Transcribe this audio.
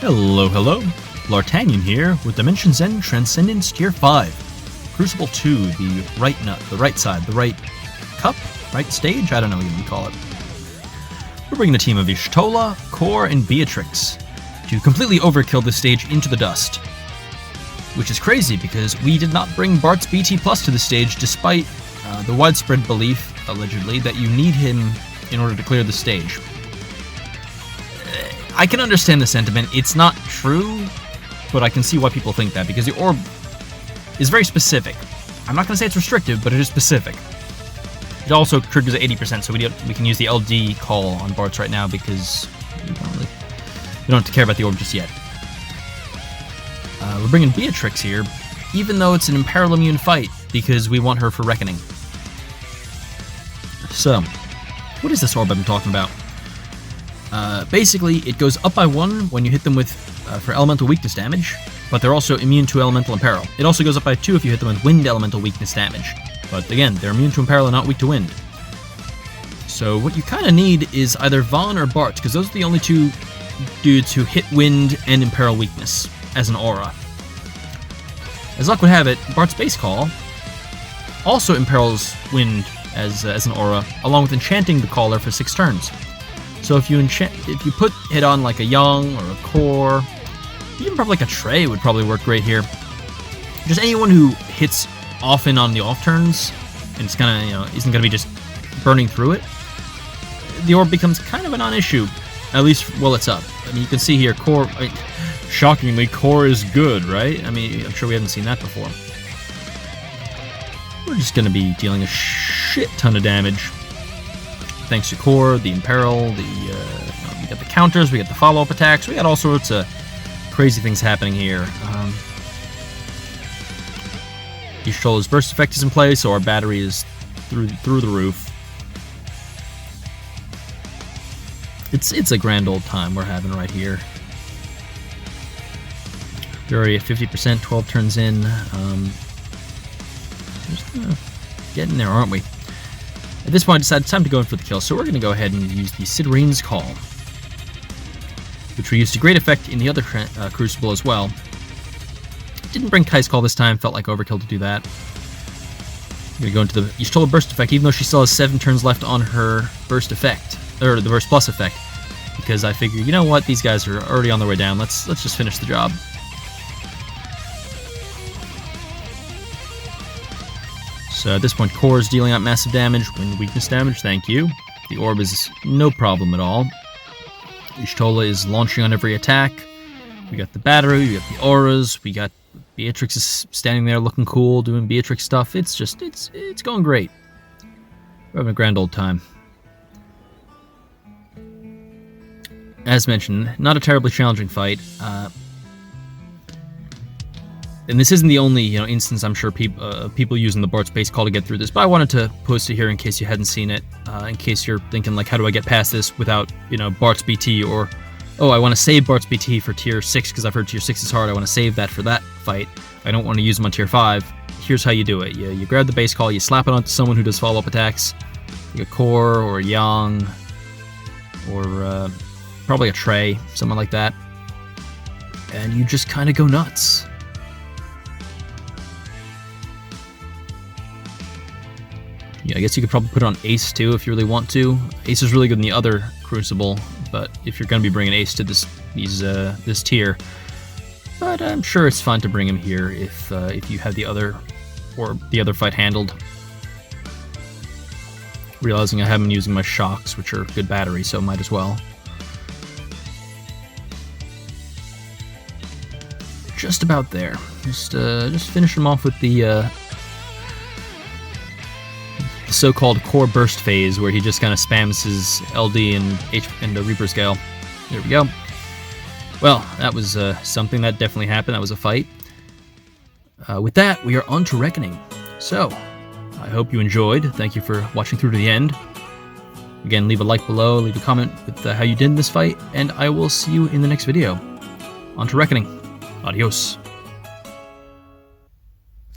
Hello, Bl'Artagnan here with Dimensions End Transcendence Tier 5. Crucible 2, the right nut, the right side, the right cup, right stage? I don't know what you call it. We're bringing a team of Y'shtola, Core, and Beatrix to completely overkill this stage into the dust. Which is crazy because we did not bring Bart's BT Plus to the stage despite the widespread belief, allegedly, that you need him in order to clear the stage. I can understand the sentiment. It's not true, but I can see why people think that, because the orb is very specific. I'm not going to say it's restrictive, but it is specific. It also triggers at 80%, so we can use the LD call on Bart's right now, because we don't have to care about the orb just yet. We're bringing Beatrix here, even though it's an Imperil immune fight, because we want her for Reckoning. So, what is this orb I've been talking about? Basically, it goes up by 1 when you hit them with for elemental weakness damage, but they're also immune to elemental imperil. It also goes up by 2 if you hit them with wind elemental weakness damage, but again, they're immune to imperil and not weak to wind. So what you kind of need is either Vaughn or Bart, because those are the only two dudes who hit wind and imperil weakness as an aura. As luck would have it, Bart's base call also imperils wind as an aura, along with enchanting the caller for 6 turns. So if you put it on like a Young or a Core, even probably like a Trey would probably work great here. Just anyone who hits often on the off turns and it's kind of, isn't going to be just burning through it, the orb becomes kind of a non-issue, at least while it's up. I mean, you can see here, Core, shockingly, Core is good, right? I mean, I'm sure we haven't seen that before. We're just going to be dealing a shit ton of damage. Thanks to Core, the Imperil, we got the counters, we got the follow-up attacks, we got all sorts of crazy things happening here. Y'shtola's burst effect is in place, so our battery is through the roof. It's a grand old time we're having right here. We're already at 50%, 12 turns in. Just getting there, aren't we? At this point, I decided it's time to go in for the kill, so we're going to go ahead and use the Siderine's Call, which we used to great effect in the other Crucible as well. Didn't bring Kai's Call this time, felt like overkill to do that. We're going to go into the Y'shtola Burst effect, even though she still has 7 turns left on her Burst effect, or the Burst Plus effect, because I figured, you know what, these guys are already on their way down, let's just finish the job. So at this point, Core is dealing out massive damage, wind weakness damage, thank you. The orb is no problem at all. Y'shtola is launching on every attack. We got the battery, we got the auras, we got Beatrix is standing there looking cool, doing Beatrix stuff. It's going great. We're having a grand old time. As mentioned, not a terribly challenging fight. And this isn't the only instance I'm sure people using the Bart's base call to get through this, but I wanted to post it here in case you hadn't seen it, in case you're thinking like, how do I get past this without Bart's BT, or oh, I want to save Bart's BT for tier 6 because I've heard tier 6 is hard, I want to save that for that fight, I don't want to use them on tier 5. Here's how you do it. You grab the base call, you slap it onto someone who does follow-up attacks, like a Core or a Young, or probably a Trey, someone like that, and you just kind of go nuts. Yeah, I guess you could probably put it on Ace too if you really want to. Ace is really good in the other Crucible, but if you're going to be bringing Ace to this tier, but I'm sure it's fun to bring him here if you have the other fight handled. Realizing I haven't been using my shocks, which are good battery, so might as well. Just about there. Just finish him off with the so-called Core Burst phase, where he just kind of spams his LD and the Reaper's Gale. There we go. Well, that was something that definitely happened. That was a fight. With that, we are on to Reckoning. So, I hope you enjoyed. Thank you for watching through to the end. Again, leave a like below, leave a comment with how you did in this fight, and I will see you in the next video. On to Reckoning. Adios.